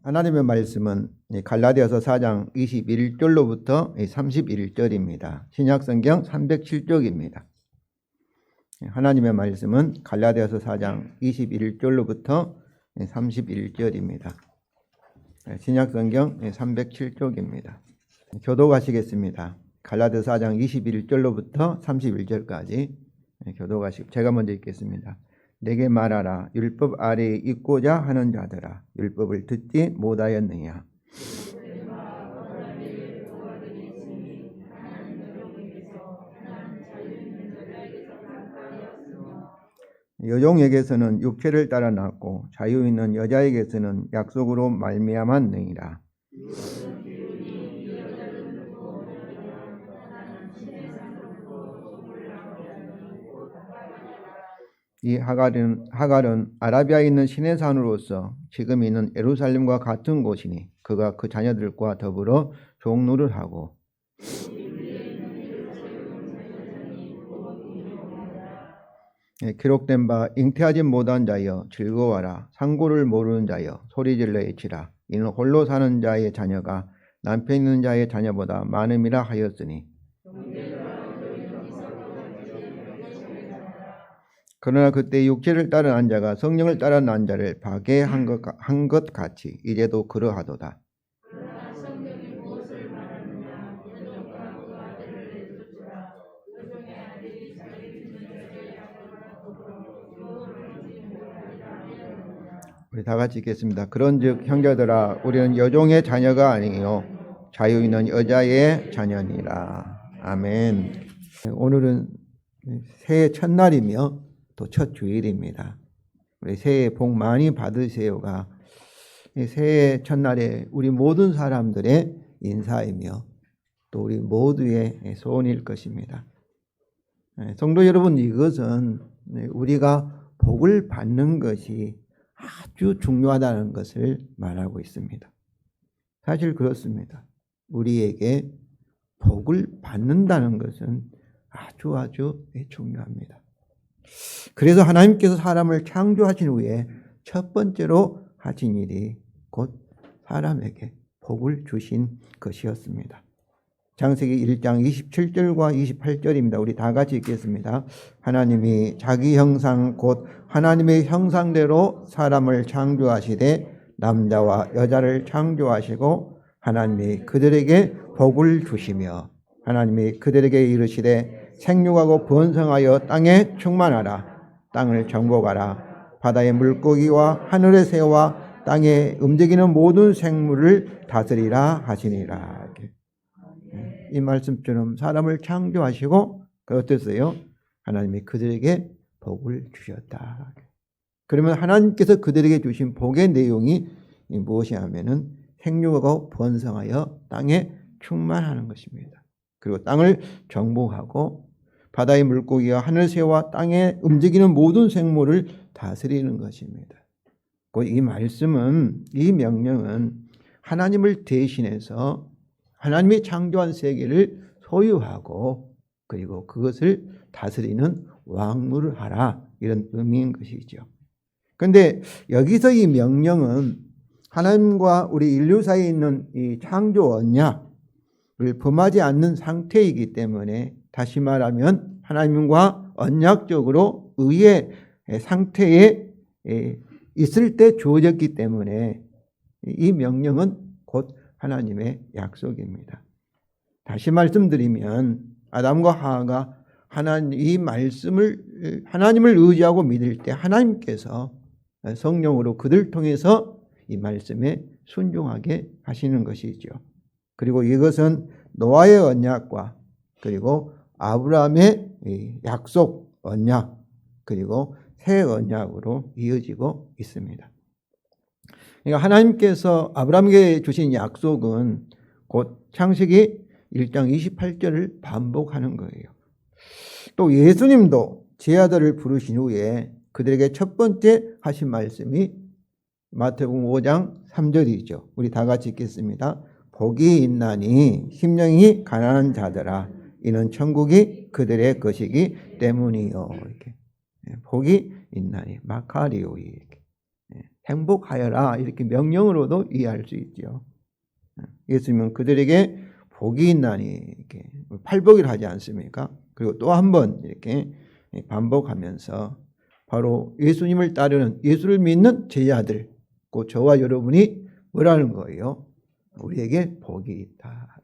하나님의 말씀은 갈라디아서 4장 21절로부터 31절입니다. 신약성경 307쪽입니다. 하나님의 말씀은 갈라디아서 4장 21절로부터 31절입니다. 신약성경 307쪽입니다. 교독하시겠습니다. 갈라디아서 4장 21절로부터 31절까지 교독하시고 제가 먼저 읽겠습니다. 내게 말하라. 율법 아래에 있고자 하는 자들아, 율법을 듣지 못하였느냐? 여종에게서는 육체를 따라 낳고 자유 있는 여자에게서는 약속으로 말미암았느니라. 이 하갈은 아라비아에 있는 신의 산으로서 지금 있는 예루살렘과 같은 곳이니 그가 그 자녀들과 더불어 종노를 하고 기록된 바 잉태하지 못한 자여 즐거워라. 상고를 모르는 자여 소리질러 외치라. 이는 홀로 사는 자의 자녀가 남편 있는 자의 자녀보다 많음이라 하였으니 그러나 그때 육체를 따른 한 자가 성령을 따른 난 자를 파괴한 것 같이 이제도 그러하도다. 우리 다 같이 읽겠습니다. 그런즉 형제들아, 우리는 여종의 자녀가 아니요 자유 있는 여자의 자녀니라. 아멘. 오늘은 새해 첫날이며 또 첫 주일입니다. 우리 새해 복 많이 받으세요가 새해 첫날에 우리 모든 사람들의 인사이며 또 우리 모두의 소원일 것입니다. 성도 여러분, 이것은 우리가 복을 받는 것이 아주 중요하다는 것을 말하고 있습니다. 사실 그렇습니다. 우리에게 복을 받는다는 것은 아주 중요합니다. 그래서 하나님께서 사람을 창조하신 후에 첫 번째로 하신 일이 곧 사람에게 복을 주신 것이었습니다. 창세기 1장 27절과 28절입니다. 우리 다 같이 읽겠습니다. 하나님이 자기 형상 곧 하나님의 형상대로 사람을 창조하시되 남자와 여자를 창조하시고 하나님이 그들에게 복을 주시며 하나님이 그들에게 이르시되 생육하고 번성하여 땅에 충만하라. 땅을 정복하라. 바다의 물고기와 하늘의 새와 땅에 움직이는 모든 생물을 다스리라 하시니라. 이 말씀처럼 사람을 창조하시고 어땠어요? 하나님이 그들에게 복을 주셨다. 그러면 하나님께서 그들에게 주신 복의 내용이 무엇이 하면은 생육하고 번성하여 땅에 충만하는 것입니다. 그리고 땅을 정복하고 바다의 물고기와 하늘새와 땅에 움직이는 모든 생물을 다스리는 것입니다. 이 말씀은, 이 명령은 하나님을 대신해서 하나님이 창조한 세계를 소유하고 그리고 그것을 다스리는 왕노를 하라, 이런 의미인 것이죠. 그런데 여기서 이 명령은 하나님과 우리 인류 사이에 있는 이 창조 언약을 범하지 않는 상태이기 때문에, 다시 말하면 하나님과 언약적으로 의의 상태에 있을 때 주어졌기 때문에 이 명령은 곧 하나님의 약속입니다. 다시 말씀드리면 아담과 하와가 이 말씀을 하나님을 의지하고 믿을 때 하나님께서 성령으로 그들 통해서 이 말씀에 순종하게 하시는 것이죠. 그리고 이것은 노아의 언약과 그리고 아브라함의 약속 언약 그리고 새 언약으로 이어지고 있습니다. 그러니까 하나님께서 아브라함에게 주신 약속은 곧 창세기 1장 28절을 반복하는 거예요. 또 예수님도 제 아들을 부르신 후에 그들에게 첫 번째 하신 말씀이 마태복음 5장 3절이죠. 우리 다 같이 읽겠습니다. 복이 있나니 심령이 가난한 자들아 이는 천국이 그들의 것이기 때문이요. 이렇게. 복이 있나니 마카리오. 이렇게. 행복하여라 이렇게 명령으로도 이해할 수 있죠. 예수님은 그들에게 복이 있나니 이렇게 팔복이라 하지 않습니까? 그리고 또 한 번 이렇게 반복하면서 바로 예수님을 따르는 예수를 믿는 제자들, 곧 저와 여러분이 뭐라는 거예요? 우리에게 복이 있다.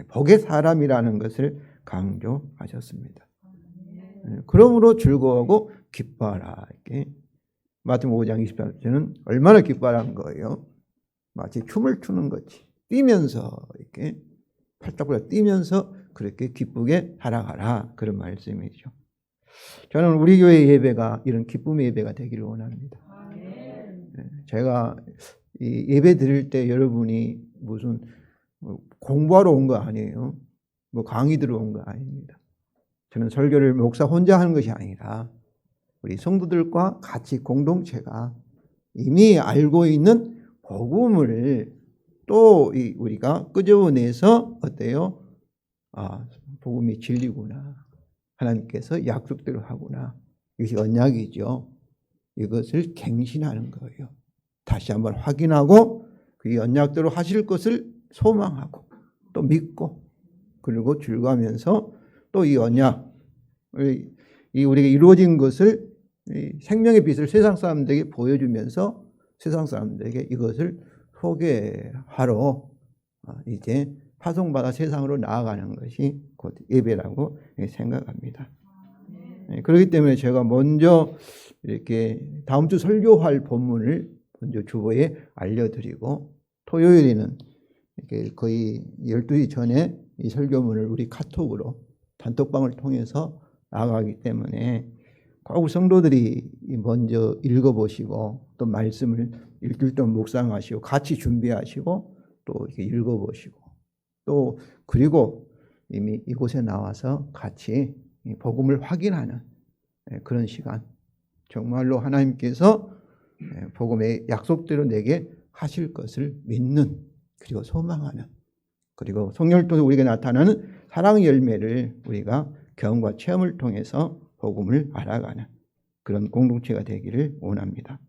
복의 사람이라는 것을 강조하셨습니다. 그러므로 즐거워하고 기뻐하라. 이렇게 마태복음 5장 24절은 얼마나 기뻐하라는 거예요? 마치 춤을 추는 거지. 뛰면서 이렇게 팔딱팔딱 뛰면서 그렇게 기쁘게 살아가라. 그런 말씀이죠. 저는 우리 교회 예배가 이런 기쁨의 예배가 되기를 원합니다. 제가 이 예배 드릴 때 여러분이 무슨 공부하러 온 거 아니에요. 뭐 강의 들어온 거 아닙니다. 저는 설교를 목사 혼자 하는 것이 아니라 우리 성도들과 같이 공동체가 이미 알고 있는 복음을 또 우리가 끄집어내서 어때요? 아, 복음이 진리구나. 하나님께서 약속대로 하구나. 이것이 언약이죠. 이것을 갱신하는 거예요. 다시 한번 확인하고 그 언약대로 하실 것을 소망하고 또 믿고 그리고 즐거워하면서 또 이 언약, 우리가 이루어진 것을 생명의 빛을 세상 사람들에게 보여주면서 세상 사람들에게 이것을 소개하러 이제 파송받아 세상으로 나아가는 것이 곧 예배라고 생각합니다. 그렇기 때문에 제가 먼저 이렇게 다음 주 설교할 본문을 먼저 주보에 알려드리고 토요일에는 이렇게 거의 12시 전에 이 설교문을 우리 카톡으로 단톡방을 통해서 나가기 때문에 꼭 성도들이 먼저 읽어보시고 또 말씀을 읽을 때 묵상하시고 같이 준비하시고 또 이렇게 읽어보시고 또 그리고 이미 이곳에 나와서 같이 복음을 확인하는 그런 시간, 정말로 하나님께서 복음의 약속대로 내게 하실 것을 믿는 그리고 소망하는 그리고 성령을 통해 우리에게 나타나는 사랑의 열매를 우리가 경험과 체험을 통해서 복음을 알아가는 그런 공동체가 되기를 원합니다.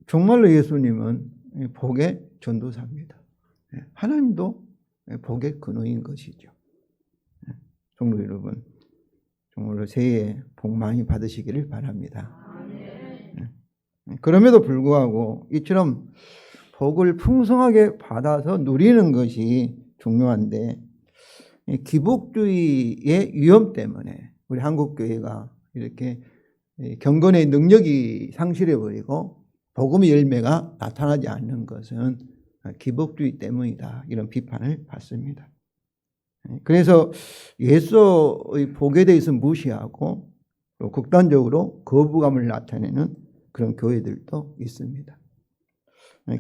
정말로 예수님은 복의 전도사입니다. 하나님도 복의 근원인 것이죠. 성도 여러분, 정말로 새해 복 많이 받으시기를 바랍니다. 그럼에도 불구하고 이처럼 복을 풍성하게 받아서 누리는 것이 중요한데 기복주의의 위험 때문에 우리 한국교회가 이렇게 경건의 능력이 상실해버리고 복음의 열매가 나타나지 않는 것은 기복주의 때문이다. 이런 비판을 받습니다. 그래서 예수의 복에 대해서 무시하고 또 극단적으로 거부감을 나타내는 그런 교회들도 있습니다.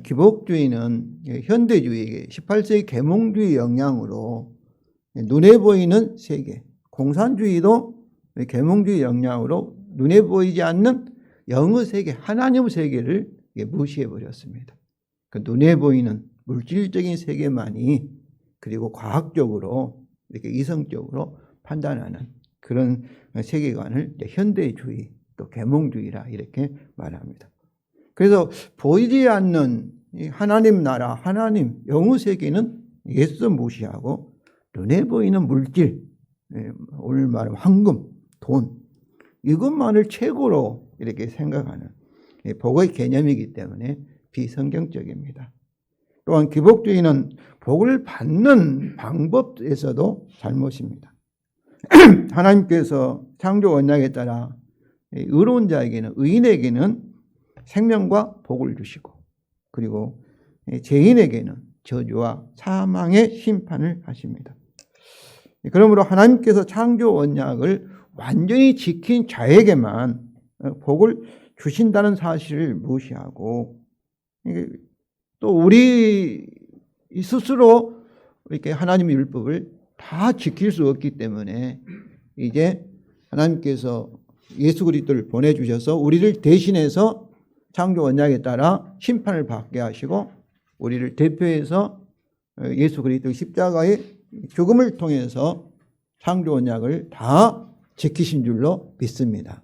기복주의는 현대주의 18세기 계몽주의 영향으로 눈에 보이는 세계, 공산주의도 계몽주의 영향으로 눈에 보이지 않는 영의 세계, 하나님의 세계를 무시해버렸습니다. 그 눈에 보이는 물질적인 세계만이 그리고 과학적으로 이렇게 이성적으로 판단하는 그런 세계관을 현대주의 또 계몽주의라 이렇게 말합니다. 그래서 보이지 않는 하나님 나라, 하나님 영의 세계는 예수 무시하고 눈에 보이는 물질, 오늘 말하면 황금, 돈 이것만을 최고로 이렇게 생각하는 복의 개념이기 때문에 비성경적입니다. 또한 기복주의는 복을 받는 방법에서도 잘못입니다. 하나님께서 창조 언약에 따라 의로운 자에게는 의인에게는 생명과 복을 주시고 그리고 죄인에게는 저주와 사망의 심판을 하십니다. 그러므로 하나님께서 창조 언약을 완전히 지킨 자에게만 복을 주신다는 사실을 무시하고 또 우리 스스로 이렇게 하나님의 율법을 다 지킬 수 없기 때문에 이제 하나님께서 예수 그리스도를 보내주셔서 우리를 대신해서 창조 언약에 따라 심판을 받게 하시고 우리를 대표해서 예수 그리스도의 십자가의 죽음을 통해서 창조 언약을 다 지키신 줄로 믿습니다.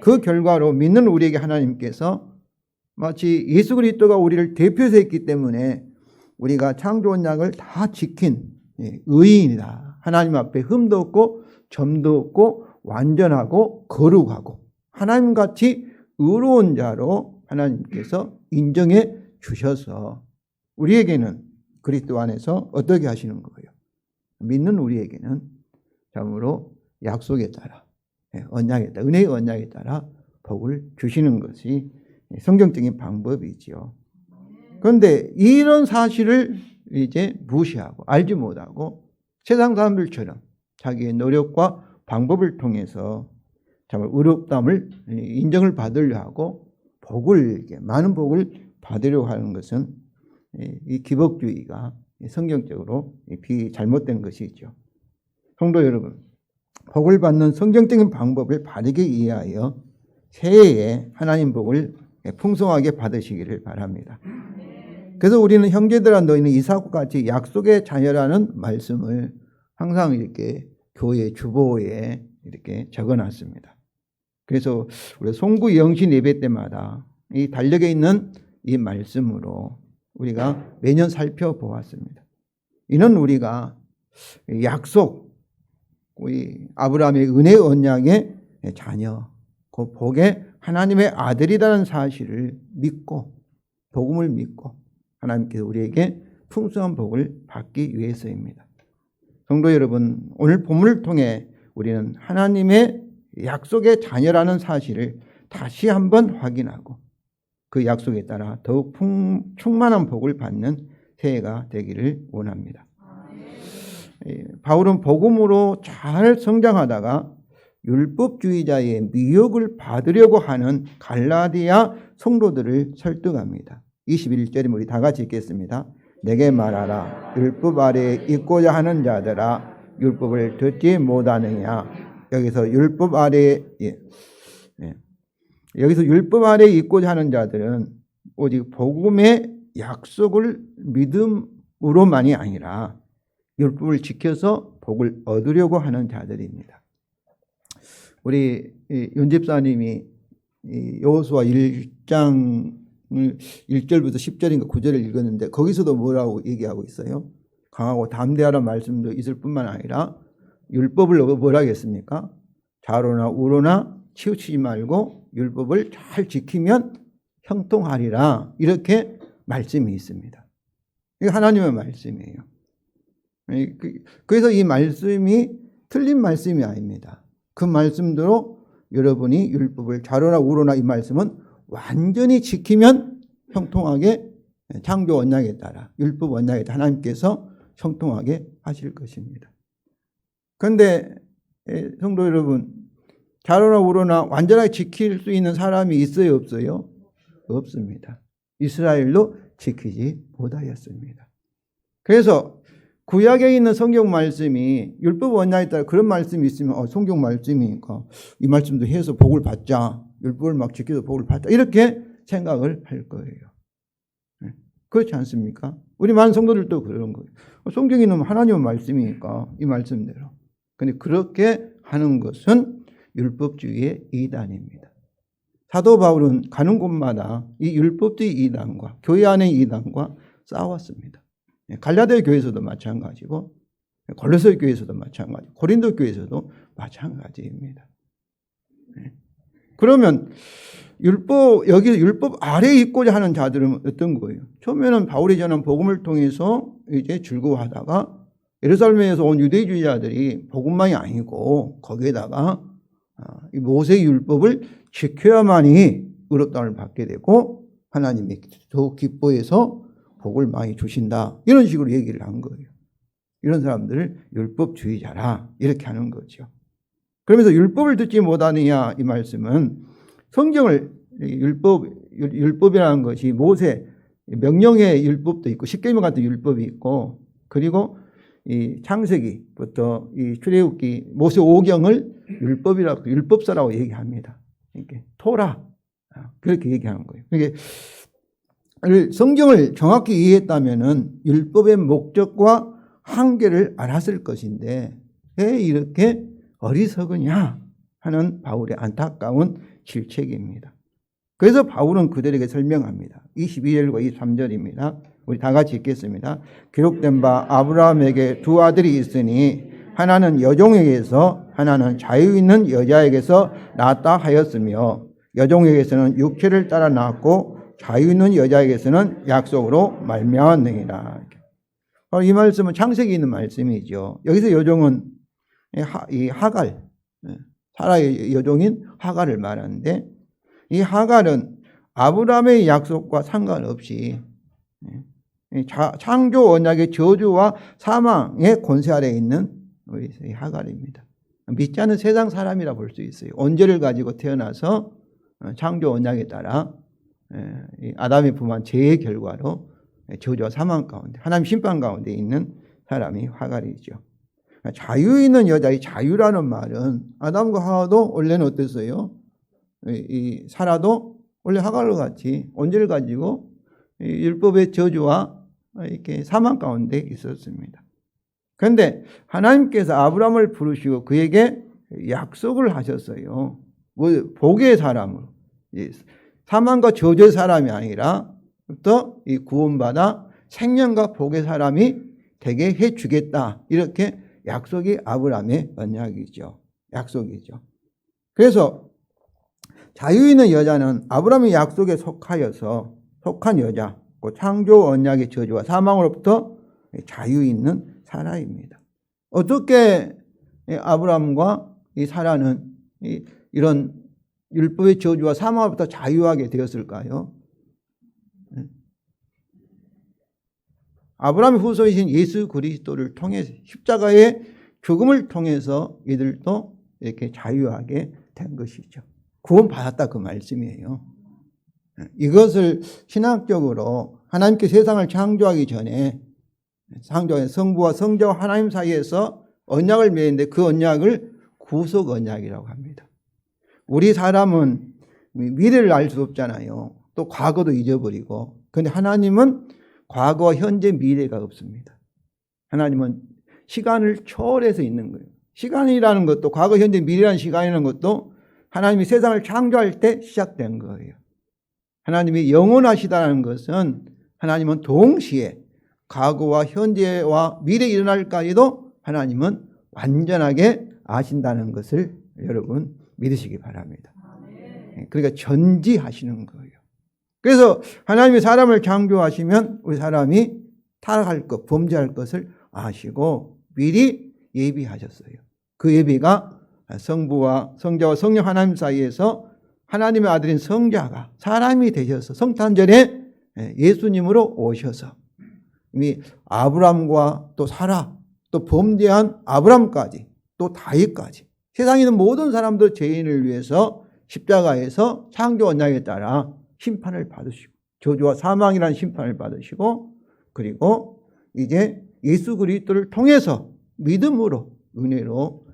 그 결과로 믿는 우리에게 하나님께서 마치 예수 그리스도가 우리를 대표해서 했기 때문에 우리가 창조 언약을 다 지킨 의인이다. 하나님 앞에 흠도 없고 점도 없고 완전하고 거룩하고 하나님같이 의로운 자로 하나님께서 인정해 주셔서 우리에게는 그리스도 안에서 어떻게 하시는 거예요? 믿는 우리에게는 참으로 약속에 따라 언약에 따라 은혜의 언약에 따라 복을 주시는 것이 성경적인 방법이지요. 그런데 이런 사실을 이제 무시하고 알지 못하고 세상 사람들처럼 자기의 노력과 방법을 통해서 정말 의롭다함을 인정을 받으려 하고 복을 많은 복을 받으려고 하는 것은 이 기복주의가 성경적으로 잘못된 것이죠. 성도 여러분, 복을 받는 성경적인 방법을 바르게 이해하여 새해에 하나님 복을 풍성하게 받으시기를 바랍니다. 그래서 우리는 형제들아 너희는 이삭과 같이 약속의 자녀라는 말씀을 항상 이렇게 교회 주보에 이렇게 적어놨습니다. 그래서 우리 송구 영신 예배 때마다 이 달력에 있는 이 말씀으로 우리가 매년 살펴보았습니다. 이는 우리가 약속, 우리 아브라함의 은혜 언약의 자녀, 그 복의 하나님의 아들이라는 사실을 믿고 복음을 믿고 하나님께서 우리에게 풍성한 복을 받기 위해서입니다. 성도 여러분, 오늘 본문을 통해 우리는 하나님의 약속의 자녀라는 사실을 다시 한번 확인하고 그 약속에 따라 더욱 충만한 복을 받는 새해가 되기를 원합니다. 바울은 복음으로 잘 성장하다가 율법주의자의 미혹을 받으려고 하는 갈라디아 성도들을 설득합니다. 21절에 우리 다 같이 읽겠습니다. 내게 말하라. 율법 아래에 있고자 하는 자들아 율법을 듣지 못하느냐. 여기서 율법 아래에 여기서 율법 아래에 있고자 하는 자들은 오직 복음의 약속을 믿음으로만이 아니라 율법을 지켜서 복을 얻으려고 하는 자들입니다. 우리 윤 집사님이 여호수아 1장 1절부터 10절인가 9절을 읽었는데 거기서도 뭐라고 얘기하고 있어요? 강하고 담대하라는 말씀도 있을 뿐만 아니라 율법을 뭐라 하겠습니까? 좌로나 우로나 치우치지 말고 율법을 잘 지키면 형통하리라. 이렇게 말씀이 있습니다. 이게 하나님의 말씀이에요. 그래서 이 말씀이 틀린 말씀이 아닙니다. 그 말씀대로 여러분이 율법을 좌로나 우로나 이 말씀은 완전히 지키면 형통하게 창조 언약에 따라 율법 언약에 따라 하나님께서 형통하게 하실 것입니다. 그런데 성도 여러분, 좌로나 우로나 완전하게 지킬 수 있는 사람이 있어요, 없어요? 없습니다. 이스라엘도 지키지 못하였습니다. 그래서 구약에 있는 성경 말씀이 율법 언약에 따라 그런 말씀이 있으면 성경 말씀이니까 이 말씀도 해서 복을 받자. 율법을 막 지켜서 복을 받자. 이렇게 생각을 할 거예요. 그렇지 않습니까? 우리 많은 성도들도 그런 거예요. 성경에는 하나님의 말씀이니까 이 말씀대로. 근데 그렇게 하는 것은 율법주의의 이단입니다. 사도 바울은 가는 곳마다 이 율법주의 이단과 교회 안의 이단과 싸웠습니다. 갈라디아 교회에서도 마찬가지고 골로새 교회에서도 마찬가지고 고린도 교회에서도 마찬가지입니다. 그러면 여기 율법 아래에 있고자 하는 자들은 어떤 거예요? 처음에는 바울이 전한 복음을 통해서 이제 즐거워하다가 예루살렘에서 온 유대주의자들이 복음만이 아니고 거기에다가 이 모세의 율법을 지켜야만이 의롭다함을 받게 되고 하나님이 더욱 기뻐해서 복을 많이 주신다. 이런 식으로 얘기를 한 거예요. 이런 사람들을 율법주의자라 이렇게 하는 거죠. 그러면서 율법을 듣지 못하느냐 이 말씀은 성경을 율법이라는 것이 모세 명령의 율법도 있고 십계명 같은 율법이 있고 그리고 이 창세기부터 이 출애굽기 모세 오경을 율법이라고 율법서라고 얘기합니다. 이렇게 토라 그렇게 얘기하는 거예요. 이게 성경을 정확히 이해했다면은 율법의 목적과 한계를 알았을 것인데 왜 이렇게 어리석으냐 하는 바울의 안타까운 질책입니다. 그래서 바울은 그들에게 설명합니다. 22절과 23절입니다. 우리 다 같이 읽겠습니다. 기록된 바 아브라함에게 두 아들이 있으니 하나는 여종에게서 하나는 자유 있는 여자에게서 낳았다 하였으며 여종에게서는 육체를 따라 낳았고 자유 있는 여자에게서는 약속으로 말미암았느니라. 이 말씀은 창세기에 있는 말씀이죠. 여기서 여종은 이 하갈, 사라의 여종인 하갈을 말하는데, 이 하갈은 아브라함의 약속과 상관없이 창조 언약의 저주와 사망의 권세 아래에 있는 우리 하갈입니다. 믿지 않는 세상 사람이라 볼 수 있어요. 언제를 가지고 태어나서 창조 언약에 따라 아담이 범한 죄의 결과로 저주와 사망 가운데, 하나님 심판 가운데 있는 사람이 하갈이죠. 자유 있는 여자의 자유라는 말은 아담과 하와도 원래는 어땠어요? 이 사라도 원래 하갈과 같이 언제를 가지고 율법의 저주와 이렇게 사망 가운데 있었습니다. 그런데 하나님께서 아브라함을 부르시고 그에게 약속을 하셨어요. 복의 사람으로, 사망과 저주의 사람이 아니라 또 이 구원받아 생명과 복의 사람이 되게 해주겠다. 이렇게 약속이 아브라함의 언약이죠. 약속이죠. 그래서 자유 있는 여자는 아브라함의 약속에 속한 여자, 창조 언약의 저주와 사망으로부터 자유 있는 사라입니다. 어떻게 아브라함과 이 사라는 이런 율법의 저주와 사망으로부터 자유하게 되었을까요? 아브라함의 후손이신 예수 그리스도를 통해서, 십자가의 죽음을 통해서 이들도 이렇게 자유하게 된 것이죠. 구원받았다 그 말씀이에요. 이것을 신학적으로 하나님께 세상을 창조하기 전에 성부와 성자와 하나님 사이에서 언약을 맺는데 그 언약을 구속 언약이라고 합니다. 우리 사람은 미래를 알 수 없잖아요. 또 과거도 잊어버리고. 그런데 하나님은 과거, 현재, 미래가 없습니다. 하나님은 시간을 초월해서 있는 거예요. 시간이라는 것도, 과거, 현재, 미래라는 시간이라는 것도 하나님이 세상을 창조할 때 시작된 거예요. 하나님이 영원하시다는 것은 하나님은 동시에 과거와 현재와 미래에 일어날까지도 하나님은 완전하게 아신다는 것을 여러분 믿으시기 바랍니다. 그러니까 전지하시는 거예요. 그래서 하나님이 사람을 창조하시면 우리 사람이 타락할 것, 범죄할 것을 아시고 미리 예비하셨어요. 그 예비가 성부와 성자와 성령 하나님 사이에서 하나님의 아들인 성자가 사람이 되셔서 성탄절에 예수님으로 오셔서 이미 아브람과 또 사라, 또 범죄한 아브람까지, 또 다윗까지 세상에 있는 모든 사람들 죄인을 위해서 십자가에서 창조 언약에 따라 심판을 받으시고 저주와 사망이라는 심판을 받으시고, 그리고 이제 예수 그리스도를 통해서 믿음으로 은혜로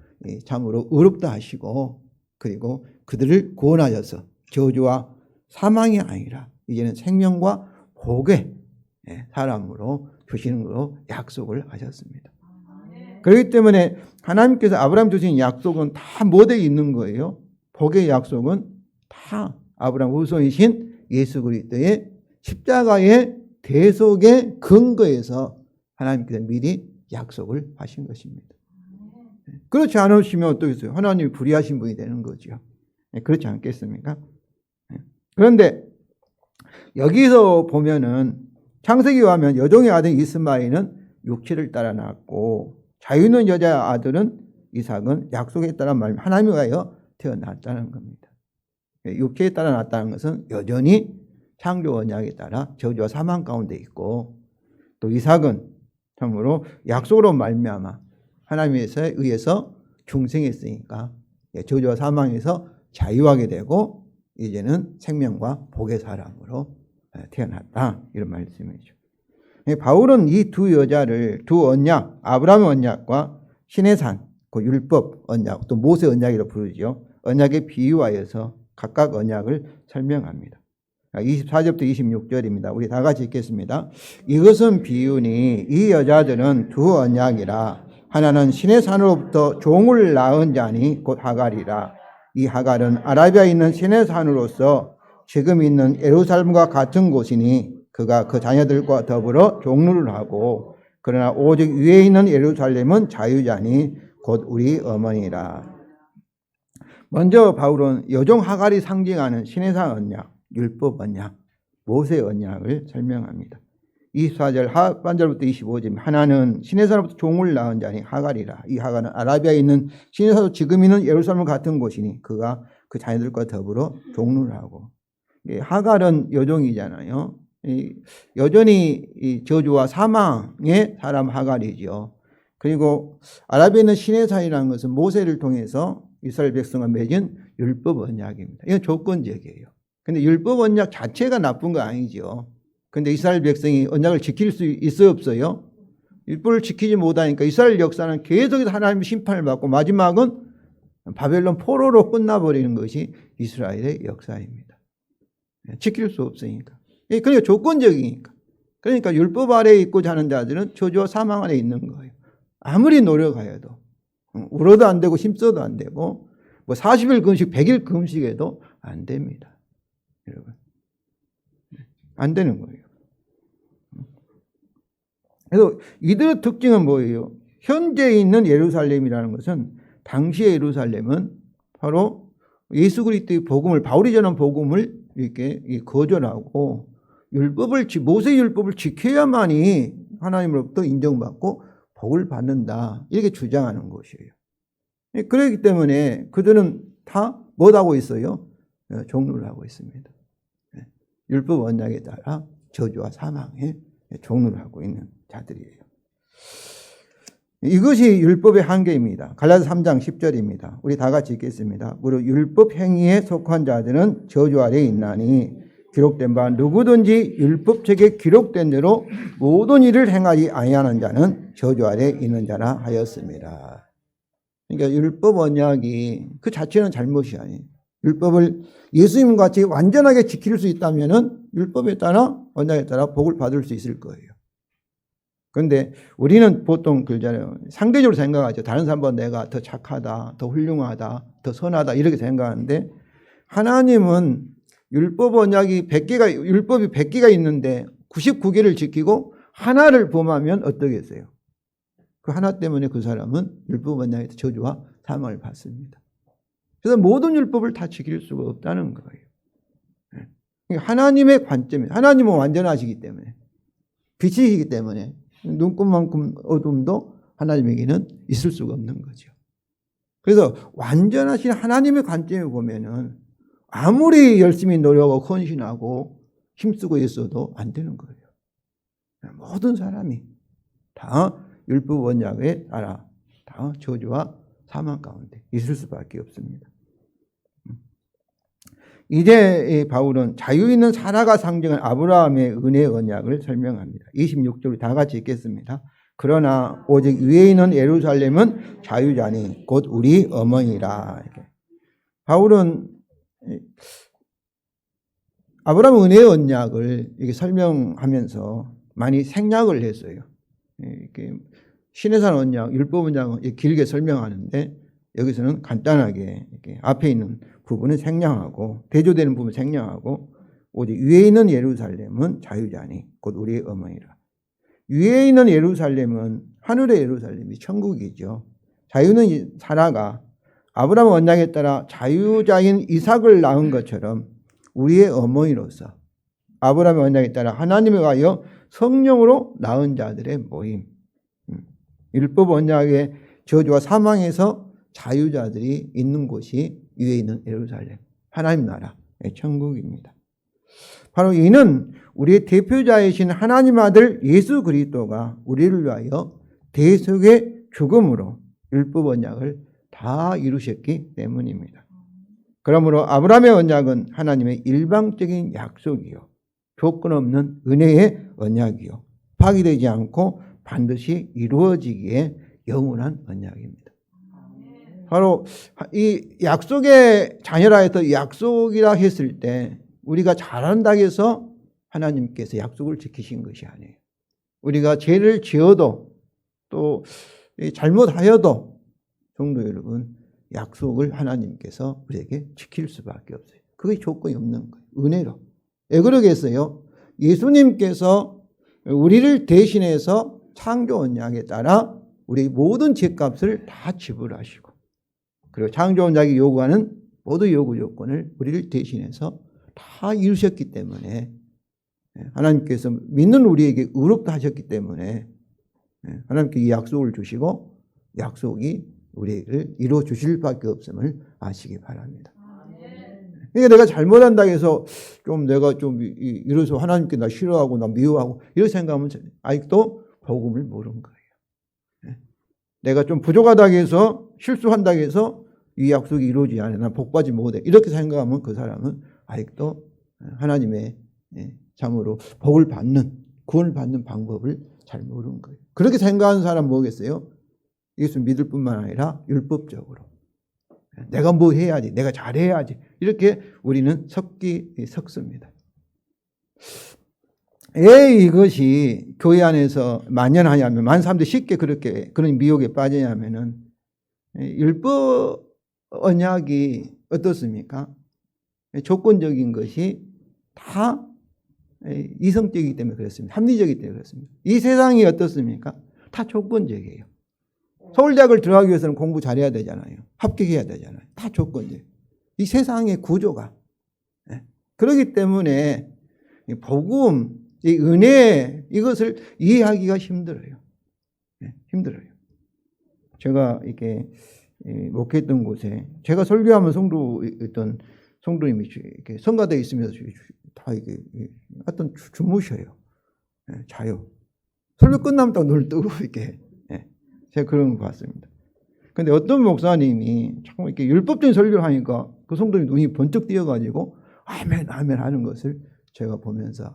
참으로 의롭다 하시고, 그리고 그들을 구원하셔서 저주와 사망이 아니라 이제는 생명과 복의 사람으로 주시는 것으로 약속을 하셨습니다. 그렇기 때문에 하나님께서 아브라함 주신 약속은 다 뭐에 있는 거예요? 복의 약속은 다 아브라함 후손이신 예수 그리스도의 십자가의 대속의 근거에서 하나님께서 미리 약속을 하신 것입니다. 그렇지 않으시면 어떻겠어요? 하나님이 불의하신 분이 되는 거죠. 그렇지 않겠습니까? 그런데 여기서 보면은 창세기에 하면 여종의 아들 이스마엘은 육체를 따라 낳았고 자유 있는 여자 아들은 이삭은 약속에 따라 하나님에 의하여 태어났다는 겁니다. 육체에 따라 낳았다는 것은 여전히 창조 언약에 따라 저주와 사망 가운데 있고, 또 이삭은 참으로 약속으로 말미암아 하나님에 의해서 중생했으니까 저주와 사망에서 자유하게 되고 이제는 생명과 복의 사람으로 태어났다, 이런 말씀이죠. 바울은 이 두 여자를 두 언약, 아브라함의 언약과 시내산, 그 율법 언약, 또 모세 언약이라고 부르죠. 언약에 비유하여서 각각 언약을 설명합니다. 24절부터 26절입니다. 우리 다 같이 읽겠습니다. 이것은 비유니 이 여자들은 두 언약이라. 하나는 시내산으로부터 종을 낳은 자니 곧 하갈이라. 이 하갈은 아라비아에 있는 시내 산으로서 지금 있는 예루살렘과 같은 곳이니 그가 그 자녀들과 더불어 종루를 하고 그러나 오직 위에 있는 예루살렘은 자유자니 곧 우리 어머니라. 먼저 바울은 여종 하갈이 상징하는 시내산 언약, 율법 언약, 모세 언약을 설명합니다. 24절 하반절부터 25절 하나는 시내산으로부터 종을 낳은 자니 하갈이라. 이 하갈은 아라비아에 있는 시내산도 지금 있는 예루살렘 같은 곳이니 그가 그 자녀들과 더불어 종루를 하고. 하갈은 여종이잖아요. 여전히 저주와 사망의 사람 하갈이죠. 그리고 아라비아에 있는 시내산이라는 것은 모세를 통해서 이스라엘 백성과 맺은 율법 언약입니다. 이건 조건적이에요. 근데 율법 언약 자체가 나쁜 거 아니죠. 근데 이스라엘 백성이 언약을 지킬 수 있어요, 없어요? 율법을 지키지 못하니까 이스라엘 역사는 계속해서 하나님의 심판을 받고 마지막은 바벨론 포로로 끝나버리는 것이 이스라엘의 역사입니다. 지킬 수 없으니까. 그러니까 조건적이니까. 그러니까 율법 아래에 있고자 하는 자들은 저주와 사망 아래 있는 거예요. 아무리 노력하여도. 울어도 안 되고 힘써도 안 되고 뭐 40일 금식, 100일 금식에도 안 됩니다. 여러분. 안 되는 거예요. 그래서 이들의 특징은 뭐예요? 현재 있는 예루살렘이라는 것은 당시의 예루살렘은 바로 예수 그리스도의 복음을 바울이 전한 복음을 이렇게 거절하고 모세 율법을 지켜야만이 하나님으로부터 인정받고 복을 받는다 이렇게 주장하는 것이에요. 그렇기 때문에 그들은 다 뭐하고 있어요? 종루를 하고 있습니다. 율법 언약에 따라 저주와 사망에 종루를 하고 있는 자들이에요. 이것이 율법의 한계입니다. 갈라디아 3장 10절입니다. 우리 다 같이 읽겠습니다. 무릇 율법 행위에 속한 자들은 저주 아래에 있나니 기록된 바 누구든지 율법책에 기록된 대로 모든 일을 행하지 아니하는 자는 저주 아래에 있는 자라 하였습니다. 그러니까 율법 언약이 그 자체는 잘못이 아니에요. 율법을 예수님 같이 완전하게 지킬 수 있다면은 율법에 따라 언약에 따라 복을 받을 수 있을 거예요. 그런데 우리는 보통 그러잖아요. 상대적으로 생각하죠. 다른 사람보다 내가 더 착하다, 더 훌륭하다, 더 선하다 이렇게 생각하는데 하나님은 율법 언약이 100개가 율법이 100개가 있는데 99개를 지키고 하나를 범하면 어떠겠어요? 그 하나 때문에 그 사람은 율법 언약에서 저주와 사망을 받습니다. 그래서 모든 율법을 다 지킬 수가 없다는 거예요. 하나님의 관점에 하나님은 완전하시기 때문에 빛이시기 때문에 눈꽃만큼 어둠도 하나님에게는 있을 수가 없는 거죠. 그래서 완전하신 하나님의 관점에 보면은 아무리 열심히 노력하고 헌신하고 힘쓰고 있어도 안 되는 거예요. 모든 사람이 다 율법 언약에 따라 다 저주와 사망 가운데 있을 수밖에 없습니다. 이제 바울은 자유 있는 사라가 상징한 아브라함의 은혜 언약을 설명합니다. 26절 다 같이 읽겠습니다. 그러나 오직 위에 있는 예루살렘은 자유자니 곧 우리 어머니라. 바울은 아브라함 은혜 언약을 이렇게 설명하면서 많이 생략을 했어요. 이렇게 시내산 언약, 율법 언약은 길게 설명하는데 여기서는 간단하게 이렇게 앞에 있는 부분은 생략하고 대조되는 부분은 생략하고 오직 위에 있는 예루살렘은 자유자니 곧 우리의 어머니라. 위에 있는 예루살렘은 하늘의 예루살렘이 천국이죠. 자유는 사라가 아브라함 언약에 따라 자유자인 이삭을 낳은 것처럼 우리의 어머니로서 아브라함의 언약에 따라 하나님에 가여 성령으로 낳은 자들의 모임. 율법 언약의 저주와 사망에서 자유자들이 있는 곳이 위에 있는 예루살렘, 하나님 나라의 천국입니다. 바로 이는 우리의 대표자이신 하나님 아들 예수 그리스도가 우리를 위하여 대속의 죽음으로 율법 언약을 다 이루셨기 때문입니다. 그러므로 아브라함의 언약은 하나님의 일방적인 약속이요, 조건 없는 은혜의 언약이요, 파기되지 않고 반드시 이루어지기에 영원한 언약입니다. 바로 이 약속의 자녀라 해서 약속이라 했을 때 우리가 잘한다 해서 하나님께서 약속을 지키신 것이 아니에요. 우리가 죄를 지어도 또 잘못하여도 성도 여러분 약속을 하나님께서 우리에게 지킬 수밖에 없어요. 그게 조건이 없는 거예요. 은혜로. 왜 그러겠어요? 예수님께서 우리를 대신해서 창조 언약에 따라 우리 모든 죄값을 다 지불하시고, 그리고 창조 언약이 요구하는 모든 요구 조건을 우리를 대신해서 다 이루셨기 때문에, 하나님께서 믿는 우리에게 의롭다 하셨기 때문에 하나님께 이 약속을 주시고 약속이 우리를 이루어 주실 밖에 없음을 아시기 바랍니다. 그러니까 내가 잘못한다고 해서 좀 내가 좀 이래서 하나님께 나 싫어하고 나 미워하고 이런 생각하면 아직도 복음을 모르는 거예요. 내가 좀 부족하다고 해서 실수한다고 해서 이 약속이 이루어지지 않아, 난 복받지 못해, 이렇게 생각하면 그 사람은 아직도 하나님의 참으로 복을 받는, 구원을 받는 방법을 잘 모르는 거예요. 그렇게 생각하는 사람 뭐겠어요? 이것을 믿을 뿐만 아니라 율법적으로 내가 뭐 해야지, 내가 잘해야지, 이렇게 우리는 섞습니다. 왜 이것이 교회 안에서 만연하냐면, 많은 사람들이 쉽게 그렇게 그런 미혹에 빠지냐면은, 율법 언약이 어떻습니까? 조건적인 것이 다 이성적이기 때문에 그렇습니다. 합리적이기 때문에 그렇습니다. 이 세상이 어떻습니까? 다 조건적이에요. 서울대학을 들어가기 위해서는 공부 잘해야 되잖아요. 합격해야 되잖아요. 다 조건적. 이 세상의 구조가. 그렇기 때문에 복음, 이 은혜, 이것을 이해하기가 힘들어요. 힘들어요. 제가 이렇게 목회했던 곳에, 제가 설교하면 성도님이 이렇게 성가대에 있으면서 다 이게 어떤 주무셔요. 자요. 설교 끝나면 또 눈을 뜨고 이렇게. 제가 그런 거 봤습니다. 근데 어떤 목사님이 참 이렇게 율법적인 설교를 하니까 그 성도님 눈이 번쩍 띄어가지고 아멘, 아멘 하는 것을 제가 보면서,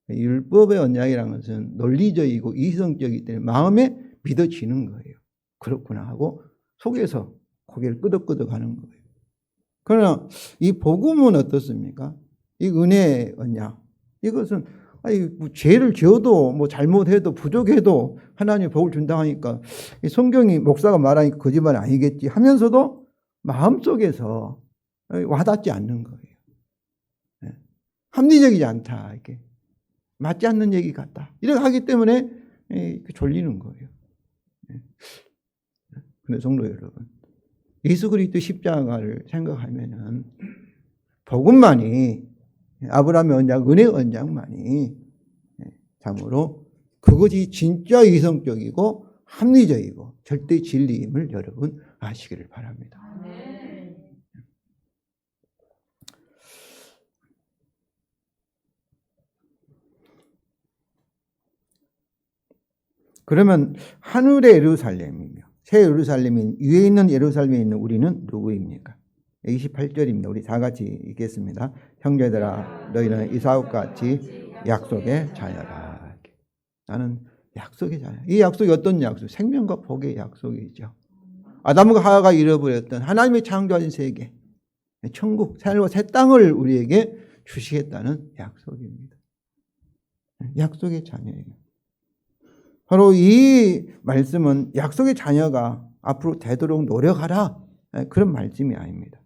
율법의 언약이라는 것은 논리적이고 이성적이기 때문에 마음에 믿어지는 거예요. 그렇구나 하고 속에서 고개를 끄덕끄덕 하는 거예요. 그러나 이 복음은 어떻습니까? 이 은혜의 언약, 이것은 뭐 죄를 지어도 뭐 잘못해도 부족해도 하나님이 복을 준다 하니까 성경이 목사가 말하니까 거짓말 아니겠지 하면서도 마음속에서 와닿지 않는 거예요. 합리적이지 않다, 이렇게 맞지 않는 얘기 같다, 이렇게 하기 때문에 졸리는 거예요. 근데 성도 여러분, 예수 그리스도 십자가를 생각하면은 복음만이, 아브라함의 언약, 은혜의 언약만이 참으로 그것이 진짜 이성적이고 합리적이고 절대 진리임을 여러분 아시기를 바랍니다. 그러면 하늘의 예루살렘이며 새 예루살렘인 위에 있는 예루살렘에 있는 우리는 누구입니까? 28절입니다. 우리 다 같이 읽겠습니다. 형제들아, 너희는 이삭같이 약속의 자녀라. 나는 약속의 자녀. 이 약속이 어떤 약속? 생명과 복의 약속이죠. 아담과 하와가 잃어버렸던 하나님의 창조하신 세계, 천국, 하늘과 새 땅을 우리에게 주시겠다는 약속입니다. 약속의 자녀예요. 바로 이 말씀은 약속의 자녀가 앞으로 되도록 노력하라, 그런 말씀이 아닙니다.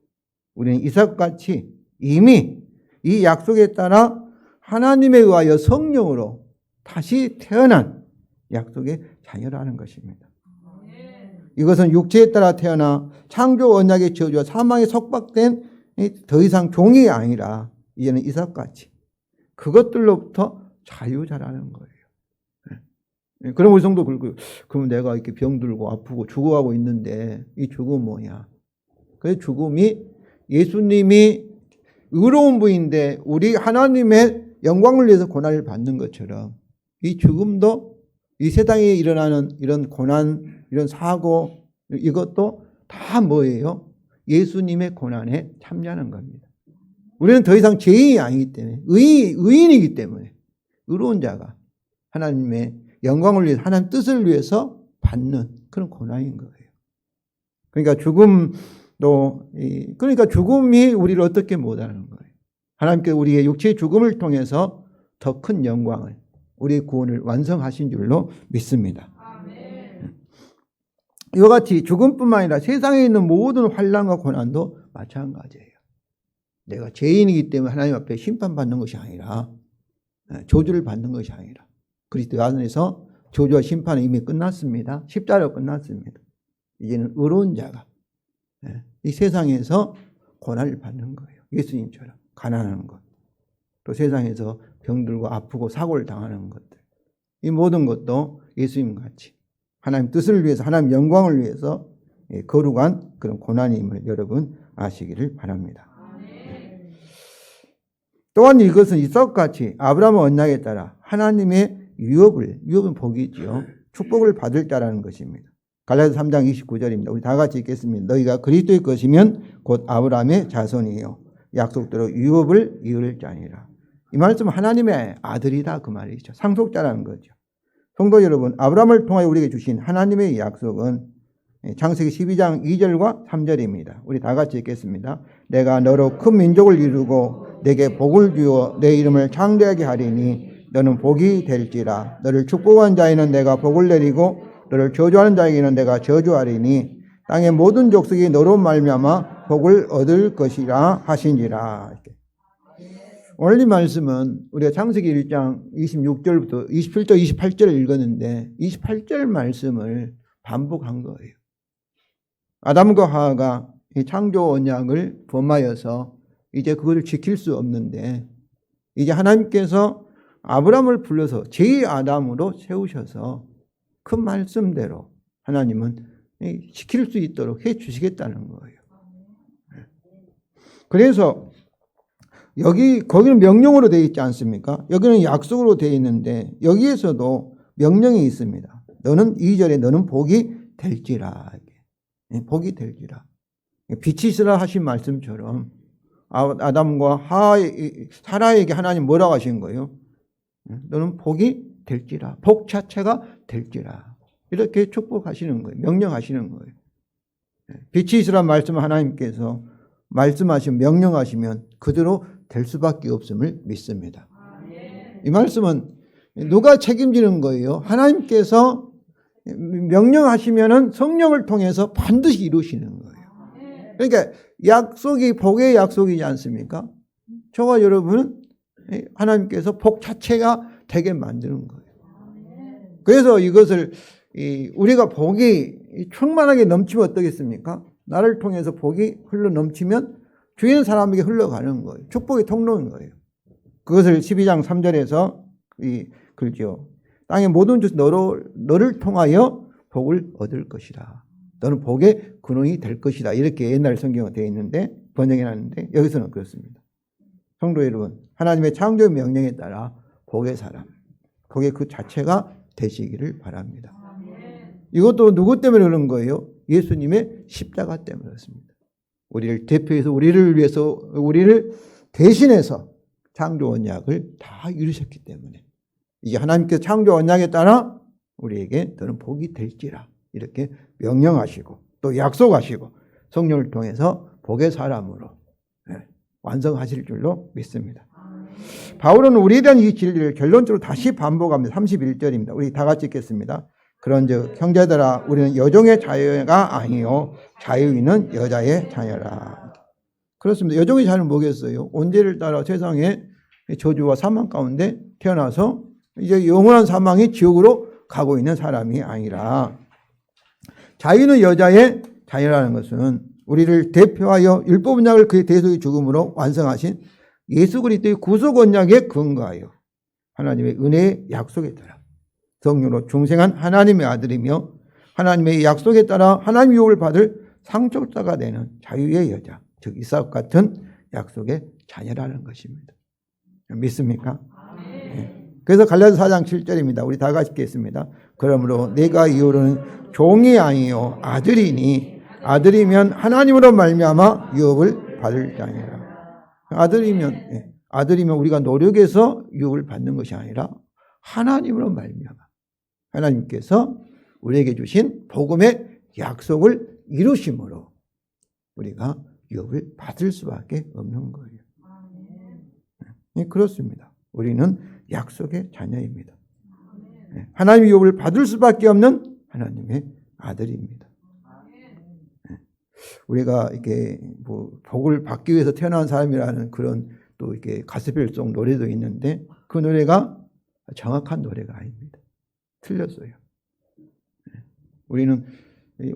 우리는 이삭같이 이미 이 약속에 따라 하나님에 의하여 성령으로 다시 태어난 약속의 자녀라는 것입니다. 이것은 육체에 따라 태어나 창조 언약의 저주와 사망에 속박된 더 이상 종이 아니라 이제는 이삭같이 그것들로부터 자유자라는 거예요. 그럼 우리 성도 그럼 내가 이렇게 병들고 아프고 죽어가고 있는데 이 죽음은 뭐냐? 그 죽음이 예수님이 의로운 분인데 우리 하나님의 영광을 위해서 고난을 받는 것처럼 이 죽음도 이 세상에 일어나는 이런 고난, 이런 사고, 이것도 다 뭐예요? 예수님의 고난에 참여하는 겁니다. 우리는 더 이상 죄인이 아니기 때문에, 의인이기 때문에 의로운 자가 하나님의 영광을 위해서, 하나님 뜻을 위해서 받는 그런 고난인 거예요. 그러니까 그러니까 죽음이 우리를 어떻게 못하는 거예요. 하나님께 우리의 육체의 죽음을 통해서 더 큰 영광을, 우리의 구원을 완성하신 줄로 믿습니다. 아멘. 이와 같이 죽음뿐만 아니라 세상에 있는 모든 환난과 고난도 마찬가지예요. 내가 죄인이기 때문에 하나님 앞에 심판받는 것이 아니라, 저주를 받는 것이 아니라, 그리스도 안에서 저주와 심판은 이미 끝났습니다. 십자가로 끝났습니다. 이제는 의로운 자가 이 세상에서 고난을 받는 거예요. 예수님처럼 가난한 것, 또 세상에서 병들고 아프고 사고를 당하는 것들, 이 모든 것도 예수님같이 하나님 뜻을 위해서, 하나님 영광을 위해서 거룩한 그런 고난임을 여러분 아시기를 바랍니다. 또한 이것은 이삭같이 아브라함의 언약에 따라 하나님의 유업은 복이지요. 축복을 받을 자라는 것입니다. 갈라디아서 3장 29절입니다. 우리 다 같이 읽겠습니다. 너희가 그리스도의 것이면 곧 아브라함의 자손이요 약속대로 유업을 이을 자니라. 이 말씀은 하나님의 아들이다 그 말이죠. 상속자라는 거죠. 성도 여러분, 아브라함을 통하여 우리에게 주신 하나님의 약속은 창세기 12장 2절과 3절입니다. 우리 다 같이 읽겠습니다. 내가 너로 큰 민족을 이루고 내게 복을 주어 내 이름을 창대하게 하리니 너는 복이 될지라. 너를 축복한 자에는 내가 복을 내리고 너를 저주하는 자에게는 내가 저주하리니 땅의 모든 족속이 너로 말미암아 복을 얻을 것이라 하시니라. 오늘 이 말씀은 우리가 창세기 1장 26절부터 27절, 28절을 읽었는데 28절 말씀을 반복한 거예요. 아담과 하와가 이 창조 언약을 범하여서 이제 그것을 지킬 수 없는데 이제 하나님께서 아브라함을 불러서 제2아담으로 세우셔서 그 말씀대로 하나님은 지킬 수 있도록 해 주시겠다는 거예요. 그래서 거기는 명령으로 되어 있지 않습니까? 여기는 약속으로 되어 있는데 여기에서도 명령이 있습니다. 너는 2절에 너는 복이 될지라. 복이 될지라. 빛이 있으라 하신 말씀처럼 아담과 사라에게 하나님 뭐라고 하신 거예요? 너는 복이 될지라. 복 자체가 될지라. 이렇게 축복하시는 거예요. 명령하시는 거예요. 빛이 있으라 말씀 하나님께서 말씀하시면 명령하시면 그대로 될 수밖에 없음을 믿습니다. 이 말씀은 누가 책임지는 거예요? 하나님께서 명령하시면은 성령을 통해서 반드시 이루시는 거예요. 그러니까 약속이 복의 약속이지 않습니까? 저와 여러분은 하나님께서 복 자체가 되게 만드는 거예요. 그래서 이것을 우리가 복이 충만하게 넘치면 어떻겠습니까? 나를 통해서 복이 흘러 넘치면 주위의 사람에게 흘러가는 거예요. 축복의 통로인 거예요. 그것을 12장 3절에서 글죠. 땅의 모든 주 너를 통하여 복을 얻을 것이라. 너는 복의 근원이 될 것이다. 이렇게 옛날 성경에 되어 있는데 번역해놨는데 여기서는 그렇습니다. 성도 여러분, 하나님의 창조의 명령에 따라 복의 사람, 복의 그 자체가 되시기를 바랍니다. 이것도 누구 때문에 그런 거예요? 예수님의 십자가 때문에 그렇습니다. 우리를 대표해서 우리를 위해서 우리를 대신해서 창조 언약을 다 이루셨기 때문에 이제 하나님께서 창조 언약에 따라 우리에게 너는 복이 될지라 이렇게 명령하시고 또 약속하시고 성령을 통해서 복의 사람으로 완성하실 줄로 믿습니다. 바울은 우리에 대한 이 진리를 결론적으로 다시 반복합니다. 31절입니다. 우리 다 같이 읽겠습니다. 그런즉 형제들아 우리는 여종의 자녀가 아니요 자유인은 여자의 자녀라. 그렇습니다. 여종의 자녀는 뭐겠어요? 온죄를 따라 세상의 저주와 사망 가운데 태어나서 이제 영원한 사망이 지옥으로 가고 있는 사람이 아니라 자유는 여자의 자녀라는 것은 우리를 대표하여 율법 언약을 그의 대속의 죽음으로 완성하신 예수 그리스도의 구속 언약에 근거하여 하나님의 은혜의 약속에 따라 성령으로 중생한 하나님의 아들이며 하나님의 약속에 따라 하나님의 유업을 받을 상속자가 되는 자유의 여자, 즉 이삭 같은 약속의 자녀라는 것입니다. 믿습니까? 네. 그래서 갈라디아서 4장 7절입니다. 우리 다 같이 읽겠습니다. 그러므로 내가 이후로는 종이 아니요 아들이니 아들이면 하나님으로 말미암아 유업을 받을 자니라. 아들이면 우리가 노력해서 유업을 받는 것이 아니라 하나님으로 말미암아 하나님께서 우리에게 주신 복음의 약속을 이루심으로 우리가 유업을 받을 수밖에 없는 거예요. 네, 그렇습니다. 우리는 약속의 자녀입니다. 하나님의 유업을 받을 수밖에 없는 하나님의 아들입니다. 우리가 이렇게 뭐 복을 받기 위해서 태어난 사람이라는 그런 또 이렇게 가스펠송 노래도 있는데 그 노래가 정확한 노래가 아닙니다. 틀렸어요. 우리는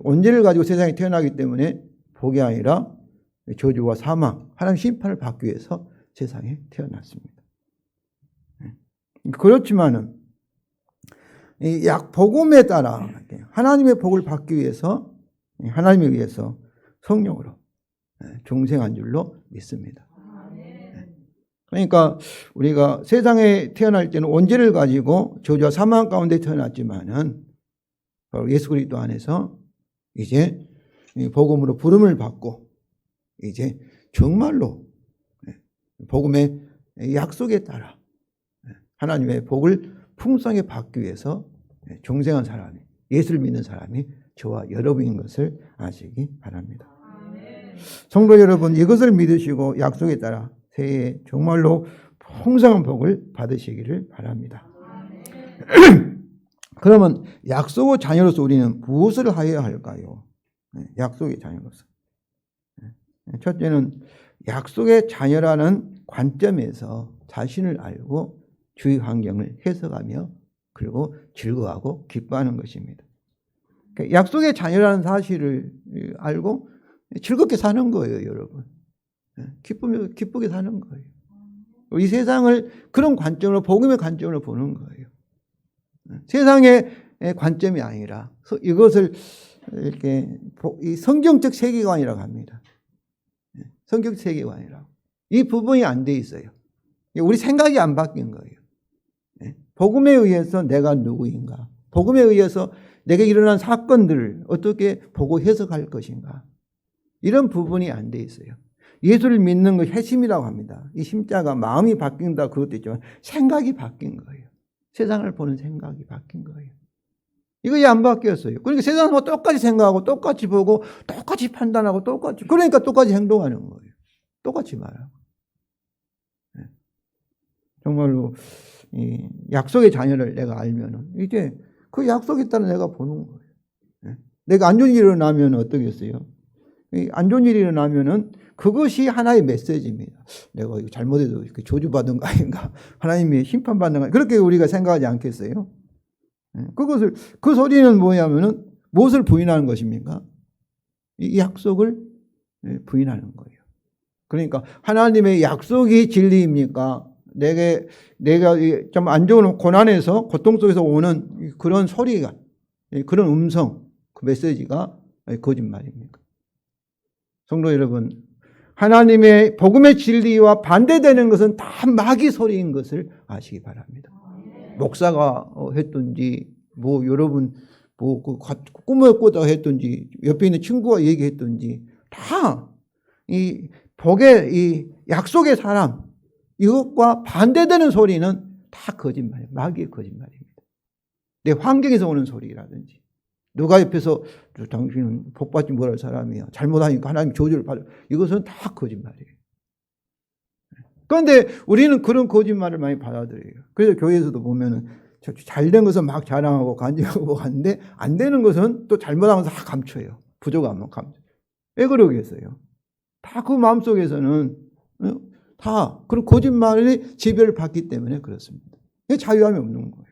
원죄를 가지고 세상에 태어나기 때문에 복이 아니라 저주와 사망, 하나님 심판을 받기 위해서 세상에 태어났습니다. 그렇지만은 이 복음에 따라 하나님의 복을 받기 위해서 하나님에 의해서 성령으로 중생한 줄로 믿습니다. 그러니까 우리가 세상에 태어날 때는 원죄를 가지고 저주와 사망 가운데 태어났지만은 바로 예수 그리스도 안에서 이제 복음으로 부름을 받고 이제 정말로 복음의 약속에 따라 하나님의 복을 풍성하게 받기 위해서 중생한 사람이, 예수를 믿는 사람이 저와 여러분인 것을 아시기 바랍니다. 성도 여러분, 이것을 믿으시고 약속에 따라 새해에 정말로 풍성한 복을 받으시기를 바랍니다. 그러면 약속의 자녀로서 우리는 무엇을 하여야 할까요? 약속의 자녀로서. 첫째는 약속의 자녀라는 관점에서 자신을 알고 주위 환경을 해석하며 그리고 즐거워하고 기뻐하는 것입니다. 약속의 자녀라는 사실을 알고 즐겁게 사는 거예요, 여러분. 기쁘게 사는 거예요. 이 세상을 그런 관점으로, 복음의 관점으로 보는 거예요. 세상의 관점이 아니라 이것을 이렇게 이 성경적 세계관이라고 합니다. 성경적 세계관이라고. 이 부분이 안 돼 있어요. 우리 생각이 안 바뀐 거예요. 복음에 의해서 내가 누구인가? 복음에 의해서 내게 일어난 사건들을 어떻게 보고 해석할 것인가? 이런 부분이 안 돼 있어요. 예수를 믿는 것이 핵심이라고 합니다. 이 심자가 마음이 바뀐다 그것도 있지만 생각이 바뀐 거예요. 세상을 보는 생각이 바뀐 거예요. 이것이 안 바뀌었어요. 그러니까 세상은 똑같이 생각하고 똑같이 보고 똑같이 판단하고 그러니까 똑같이 행동하는 거예요. 똑같이 말하고. 정말로 이 약속의 자녀를 내가 알면은 이제 그 약속에 따라 내가 보는 거예요. 내가 안 좋은 일이 일어나면 어떻겠어요? 안 좋은 일이 일어나면은 그것이 하나의 메시지입니다. 내가 이거 잘못해도 저주받은 거 아닌가? 하나님이 심판받는 거 아닌가? 그렇게 우리가 생각하지 않겠어요? 그 소리는 뭐냐면은 무엇을 부인하는 것입니까? 이 약속을 부인하는 거예요. 그러니까 하나님의 약속이 진리입니까? 내가 좀 안 좋은 고난에서 고통 속에서 오는 그런 소리가, 그런 음성, 그 메시지가 거짓말입니까? 성도 여러분, 하나님의 복음의 진리와 반대되는 것은 다 마귀 소리인 것을 아시기 바랍니다. 목사가 했든지, 뭐 여러분, 뭐 꿈을 꾸다 했든지, 옆에 있는 친구가 얘기했든지, 다 이 복의 이 약속의 사람, 이것과 반대되는 소리는 다 거짓말이에요. 마귀의 거짓말입니다. 내 환경에서 오는 소리라든지, 누가 옆에서 당신은 복받지 못할 사람이야, 잘못하니까 하나님 저주를 받아, 이것은 다 거짓말이에요. 그런데 우리는 그런 거짓말을 많이 받아들여요. 그래서 교회에서도 보면은 잘된 것은 막 자랑하고 간증하고 하는데 안 되는 것은 또 잘못하면서 다 감춰요. 부족하면 감춰요. 왜 그러겠어요? 다 그 마음속에서는 다 그런 거짓말이 지배를 받기 때문에 그렇습니다. 자유함이 없는 거예요.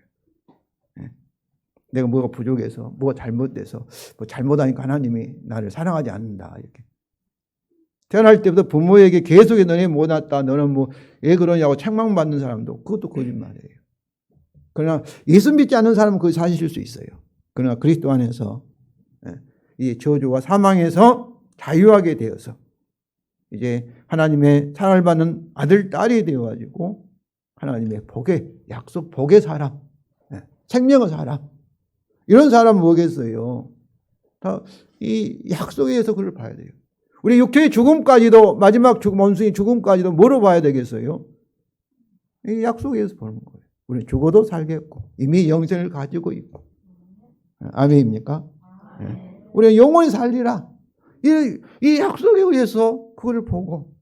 내가 뭐가 부족해서, 뭐가 잘못돼서, 뭐 잘못하니까 하나님이 나를 사랑하지 않는다. 이렇게. 태어날 때부터 부모에게 계속 너네 못 왔다. 너는 뭐 왜 그러냐고 책망받는 사람도 그것도 거짓말이에요. 그러나 예수 믿지 않는 사람은 그게 사실일 수 있어요. 그러나 그리스도 안에서 이 저주와 사망에서 자유하게 되어서 이제 하나님의 사랑을 받는 아들, 딸이 되어가지고 하나님의 복의 약속, 복의 사람, 생명의 사람, 이런 사람은 뭐겠어요? 다 이 약속에 의해서 그걸 봐야 돼요. 우리 육체의 죽음까지도, 마지막 원수의 죽음까지도 뭐로 봐야 되겠어요? 이 약속에 의해서 보는 거예요. 우리 죽어도 살겠고 이미 영생을 가지고 있고. 아멘입니까? 우리는 영원히 살리라. 이 약속에 의해서 그걸 보고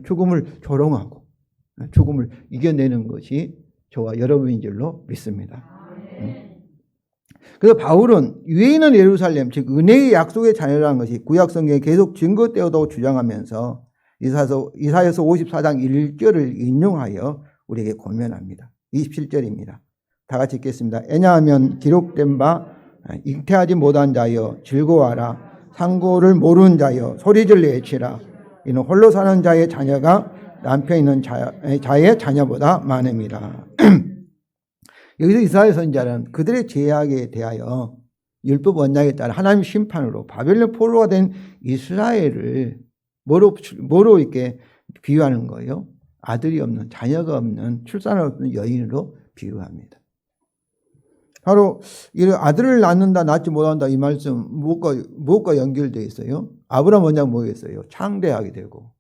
죽음을 조롱하고 죽음을 이겨내는 것이 저와 여러분인 줄로 믿습니다. 그래서 바울은 위에 있는 예루살렘, 즉 은혜의 약속의 자녀라는 것이 구약 성경에 계속 증거되었다고 주장하면서 이사야서 54장 1절을 인용하여 우리에게 권면합니다. 27절입니다. 다 같이 읽겠습니다. 왜냐하면 기록된 바 잉태하지 못한 자여 즐거워하라. 상고를 모르는 자여 소리질러 외치라. 이는 홀로 사는 자의 자녀가 남편 있는 자의 자녀보다 많음이라. 여기서 이사야 선지자는 그들의 죄악에 대하여 율법 언약에 따라 하나님 심판으로 바벨론 포로가 된 이스라엘을 뭐로 이렇게 비유하는 거예요? 아들이 없는, 자녀가 없는, 출산 없는 여인으로 비유합니다. 바로 이 아들을 낳는다, 낳지 못한다 이 말씀 무엇과 연결되어 있어요? 아브라함 언약 뭐였어요? 창대하게 되고.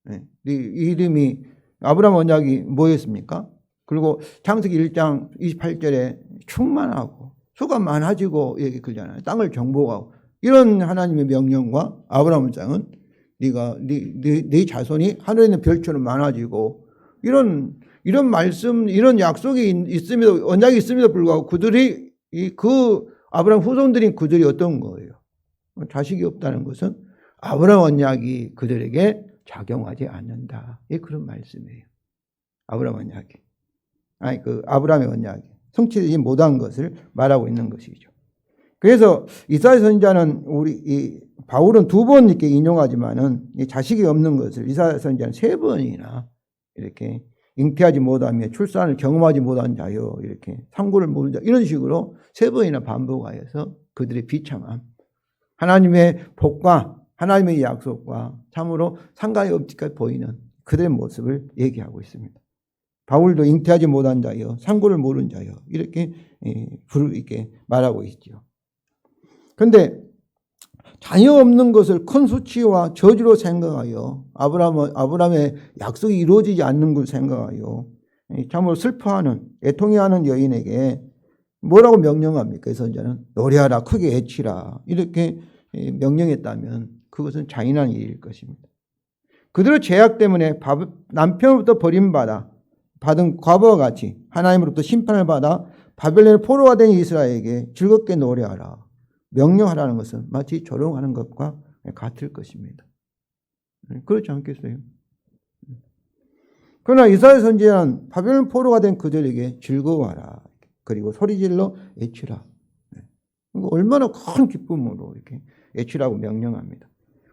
네. 이 이름이 아브라함 언약이 뭐였습니까? 그리고 창세기 1장 28절에 충만하고 수가 많아지고 얘기 그러잖아요. 땅을 정복하고 이런 하나님의 명령과 아브라함 언약은 네 자손이 하늘에 있는 별처럼 많아지고 이런 말씀, 이런 약속이 있음에도, 언약이 있음에도 불구하고 그들이, 아브라함 후손들인 그들이 어떤 거예요? 자식이 없다는 것은 아브라함 언약이 그들에게 작용하지 않는다. 예, 그런 말씀이에요. 아브라함 언약이. 아브라함의 언약이 성취되지 못한 것을 말하고 있는 것이죠. 그래서 이사야 선지자는 바울은 2번 이렇게 인용하지만은 자식이 없는 것을 이사야 선지자는 3번이나 이렇게 잉태하지 못하며 출산을 경험하지 못한 자요, 이렇게 상고를 모르는 자, 이런 식으로 3번이나 반복하여서 그들의 비참함, 하나님의 복과 하나님의 약속과 참으로 상관이 없기까지 보이는 그들의 모습을 얘기하고 있습니다. 바울도 잉태하지 못한 자요, 상고를 모르는 자요, 이렇게 말하고 있죠. 그런데 자녀 없는 것을 큰 수치와 저주로 생각하여 아브라함의 약속이 이루어지지 않는 걸 생각하여 참으로 슬퍼하는, 애통해하는 여인에게 뭐라고 명령합니까? 이 선지자는 노래하라, 크게 외치라 이렇게 명령했다면 그것은 잔인한 일일 것입니다. 그들의 죄악 때문에 남편으로부터 받은 과부와 같이 하나님으로부터 심판을 받아 바벨론의 포로가 된 이스라엘에게 즐겁게 노래하라, 명령하라는 것은 마치 조롱하는 것과 같을 것입니다. 그렇지 않겠어요? 그러나 이사야 선지자는 바벨론 포로가 된 그들에게 즐거워하라, 그리고 소리질러 외치라. 얼마나 큰 기쁨으로 이렇게 외치라고 명령합니다.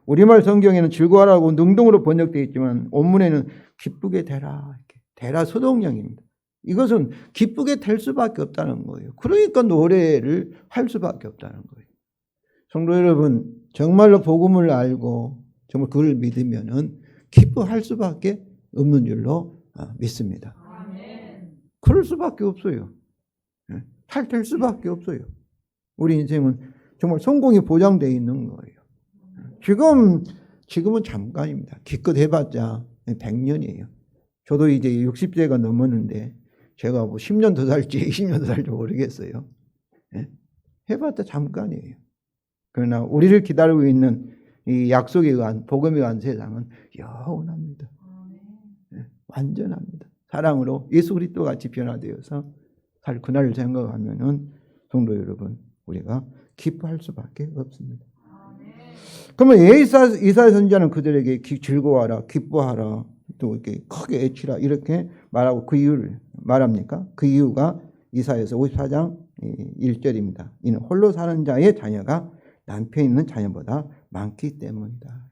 우리말 성경에는 즐거워하라고 능동으로 번역되어 있지만 원문에는 기쁘게 되라, 되라 수동형입니다. 이것은 기쁘게 될 수밖에 없다는 거예요. 그러니까 노래를 할 수밖에 없다는 거예요. 성도 여러분, 정말로 복음을 알고 정말 그걸 믿으면은 기뻐할 수밖에 없는 줄로 믿습니다. 그럴 수밖에 없어요. 잘 될 수밖에 없어요. 우리 인생은 정말 성공이 보장되어 있는 거예요. 지금은 잠깐입니다. 기껏 해봤자 100년이에요. 저도 이제 60세가 넘었는데 제가 뭐 10년 더 살지 20년 더 살지 모르겠어요. 해봤자 잠깐이에요. 그러나 우리를 기다리고 있는 이 약속에 의한, 복음에 의한 세상은 영원합니다. 완전합니다. 사랑으로 예수 그리스도 같이 변화되어서 살 그날을 생각하면은 성도 여러분, 우리가 기뻐할 수밖에 없습니다. 그러면 이사야 선지자는 그들에게 즐거워하라, 기뻐하라, 또 이렇게 크게 외치라 이렇게 말하고 그 이유를 말합니까? 그 이유가 이사야서 54장 1절입니다. 이는 홀로 사는 자의 자녀가 남편 있는 자녀보다 많기 때문이다.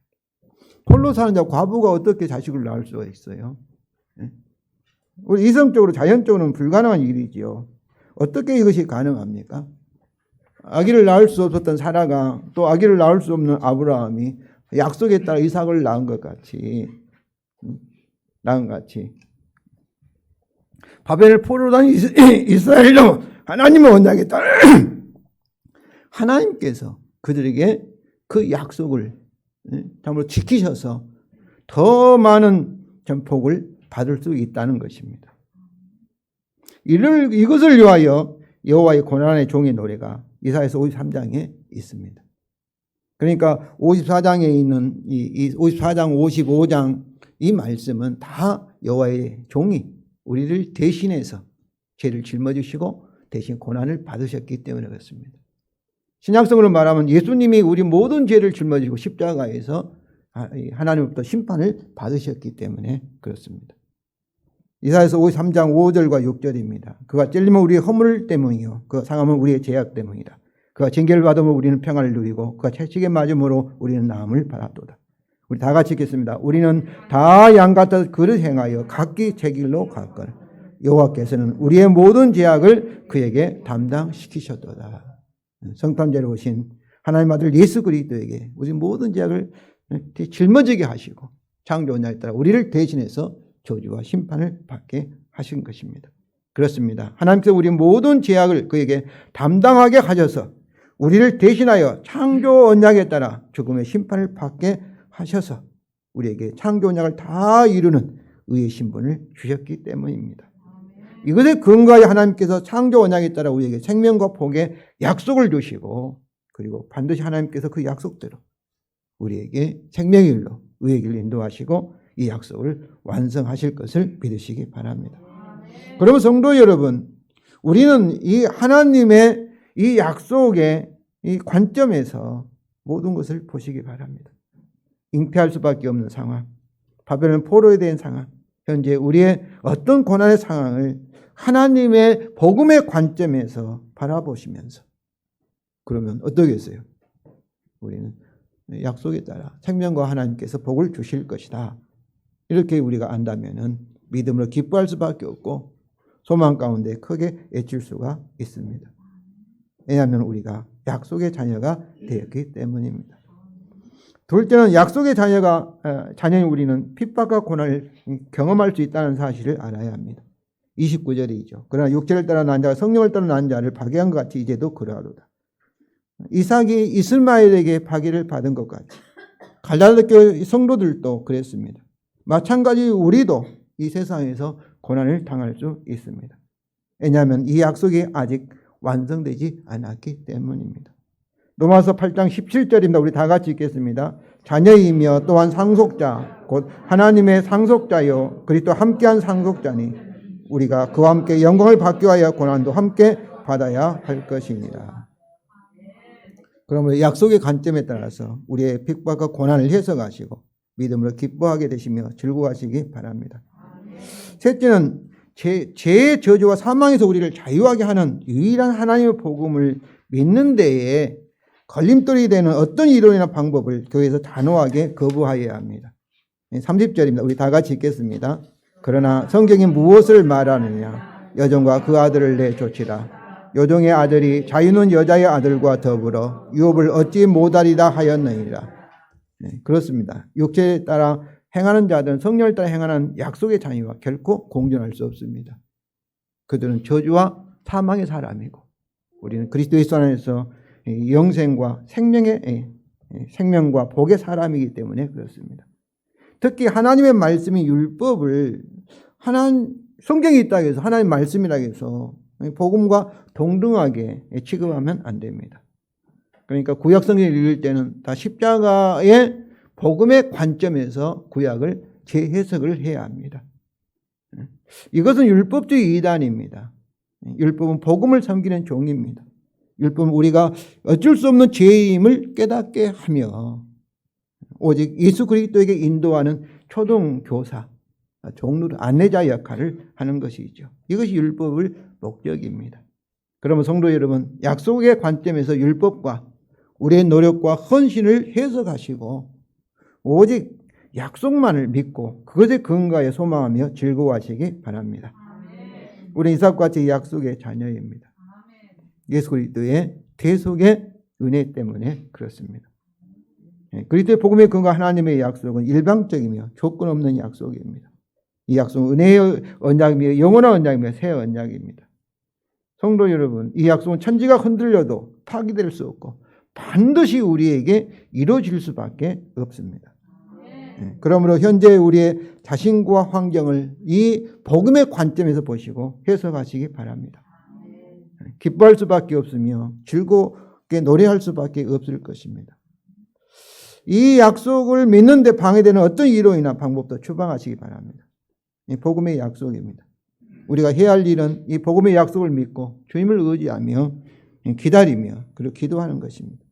홀로 사는 자, 과부가 어떻게 자식을 낳을 수가 있어요? 우리 이성적으로, 자연적으로는 불가능한 일이지요. 어떻게 이것이 가능합니까? 아기를 낳을 수 없었던 사라가 또 아기를 낳을 수 없는 아브라함이 약속에 따라 이삭을 낳은 것 같이 바벨 포로로 다닌 이스라엘도 하나님의 언약에 따라 하나님께서 그들에게 그 약속을 참으로 지키셔서 더 많은 전복을 받을 수 있다는 것입니다. 이것을 위하여 여호와의 고난의 종의 노래가 이사야서 53장에 있습니다. 그러니까 54장에 있는 이 54장, 55장 이 말씀은 다 여호와의 종이 우리를 대신해서 죄를 짊어지시고 대신 고난을 받으셨기 때문에 그렇습니다. 신약성으로 말하면 예수님이 우리 모든 죄를 짊어지고 십자가에서 하나님으로부터 심판을 받으셨기 때문에 그렇습니다. 이사야서 53장 5절과 6절입니다. 그가 찔림은 우리의 허물 때문이요 그가 상함은 우리의 죄악 때문이다. 그가 징계를 받음으로 우리는 평안을 누리고 그가 채찍에 맞음으로 우리는 나음을 받았도다. 우리 다 같이 읽겠습니다. 우리는 다 양같아 그릇 행하여 각기 제 길로 갔거늘 여호와께서는 우리의 모든 죄악을 그에게 담당시키셨도다. 성탄절에 오신 하나님 아들 예수 그리스도에게 우리 모든 죄악을 짊어지게 하시고 창조 언약에 따라 우리를 대신해서 저주와 심판을 받게 하신 것입니다. 그렇습니다. 하나님께서 우리 모든 죄악을 그에게 담당하게 하셔서 우리를 대신하여 창조 언약에 따라 죽음의 심판을 받게 하셔서 우리에게 창조 언약을 다 이루는 의의 신분을 주셨기 때문입니다. 이것에 근거하여 하나님께서 창조 언약에 따라 우리에게 생명과 복의 약속을 주시고 그리고 반드시 하나님께서 그 약속대로 우리에게 생명의 길로 의의 길로 인도하시고 이 약속을 완성하실 것을 믿으시기 바랍니다. 그러면 성도 여러분, 우리는 이 하나님의 이 약속의 이 관점에서 모든 것을 보시기 바랍니다. 잉태할 수밖에 없는 상황, 바벨론 포로에 대한 상황, 현재 우리의 어떤 고난의 상황을 하나님의 복음의 관점에서 바라보시면서 그러면 어떠겠어요? 우리는 약속에 따라 생명과 하나님께서 복을 주실 것이다. 이렇게 우리가 안다면은 믿음으로 기뻐할 수밖에 없고 소망 가운데 크게 애칠 수가 있습니다. 왜냐하면 우리가 약속의 자녀가 되었기 때문입니다. 둘째는 약속의 자녀인 우리는 핍박과 고난을 경험할 수 있다는 사실을 알아야 합니다. 29절이죠. 그러나 육체를 따라 난 자가 성령을 따라 난 자를 파괴한 것 같이 이제도 그러하도다. 이삭이 이스마엘에게 파괴를 받은 것 같이 갈라디 교회 성도들도 그랬습니다. 마찬가지 우리도 이 세상에서 고난을 당할 수 있습니다. 왜냐하면 이 약속이 아직 완성되지 않았기 때문입니다. 로마서 8장 17절입니다. 우리 다 같이 읽겠습니다. 자녀이며 또한 상속자 곧 하나님의 상속자요 그리스도 함께한 상속자니 우리가 그와 함께 영광을 받기 위하여 고난도 함께 받아야 할 것입니다. 그러면 약속의 관점에 따라서 우리의 핍박과 고난을 해석하시고 믿음으로 기뻐하게 되시며 즐거워하시기 바랍니다. 셋째는 죄의 저주와 사망에서 우리를 자유하게 하는 유일한 하나님의 복음을 믿는 데에 걸림돌이 되는 어떤 이론이나 방법을 교회에서 단호하게 거부하여야 합니다. 30절입니다. 우리 다 같이 읽겠습니다. 그러나 성경이 무엇을 말하느냐? 여종과 그 아들을 내쫓으라. 여종의 아들이 자유는 여자의 아들과 더불어 유업을 얻지 못하리라 하였느니라. 네, 그렇습니다. 육체에 따라 행하는 자들은 성령을 따라 행하는 약속의 자녀와 결코 공존할 수 없습니다. 그들은 저주와 사망의 사람이고 우리는 그리스도 예수 안에서 영생과 생명과 복의 사람이기 때문에 그렇습니다. 특히 하나님의 말씀이 율법을 성경이 있다고 해서 하나님의 말씀이라고 해서 복음과 동등하게 취급하면 안 됩니다. 그러니까 구약 성경을 읽을 때는 다 십자가의 복음의 관점에서 구약을 재해석을 해야 합니다. 이것은 율법주의 이단입니다. 율법은 복음을 섬기는 종입니다. 율법은 우리가 어쩔 수 없는 죄임을 깨닫게 하며 오직 예수 그리스도에게 인도하는 초등교사, 종로 안내자 역할을 하는 것이죠. 이것이 율법의 목적입니다. 그러면 성도 여러분, 약속의 관점에서 율법과 우리의 노력과 헌신을 해석하시고 오직 약속만을 믿고 그것에 근거하여 소망하며 즐거워하시기 바랍니다. 우리 이삭과 같이 약속의 자녀입니다. 예수 그리스도의 대속의 은혜 때문에 그렇습니다. 그리스도의 복음의 근거 하나님의 약속은 일방적이며 조건 없는 약속입니다. 이 약속은 은혜의 언약이며 영원한 언약이며 새 언약입니다. 성도 여러분, 이 약속은 천지가 흔들려도 파기될 수 없고 반드시 우리에게 이루어질 수밖에 없습니다. 그러므로 현재 우리의 자신과 환경을 이 복음의 관점에서 보시고 해석하시기 바랍니다. 기뻐할 수밖에 없으며 즐겁게 노래할 수밖에 없을 것입니다. 이 약속을 믿는 데 방해되는 어떤 이론이나 방법도 추방하시기 바랍니다. 이 복음의 약속입니다. 우리가 해야 할 일은 이 복음의 약속을 믿고 주님을 의지하며 기다리며 그리고 기도하는 것입니다.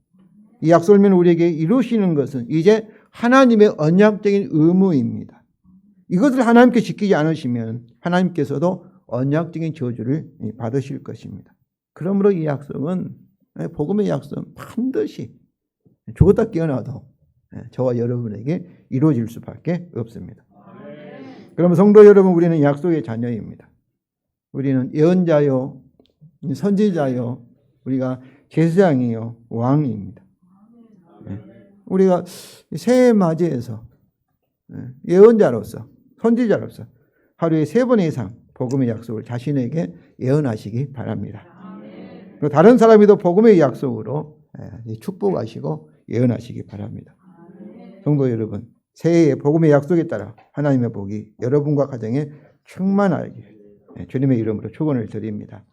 이 약속을 우리에게 이루시는 것은 이제 하나님의 언약적인 의무입니다. 이것을 하나님께 지키지 않으시면 하나님께서도 언약적인 저주를 받으실 것입니다. 그러므로 이 약속은 복음의 약속은 반드시 죽었다 깨어나도 저와 여러분에게 이루어질 수밖에 없습니다. 그러면 성도 여러분, 우리는 약속의 자녀입니다. 우리는 예언자요, 선지자요, 우리가 제사장이요, 왕입니다. 우리가 새해 맞이해서 예언자로서, 선지자로서 하루에 3번 이상 복음의 약속을 자신에게 예언하시기 바랍니다. 그리고 다른 사람이도 복음의 약속으로 축복하시고 예언하시기 바랍니다. 성도 여러분, 새해의 복음의 약속에 따라 하나님의 복이 여러분과 가정에 충만하게 주님의 이름으로 축원을 드립니다.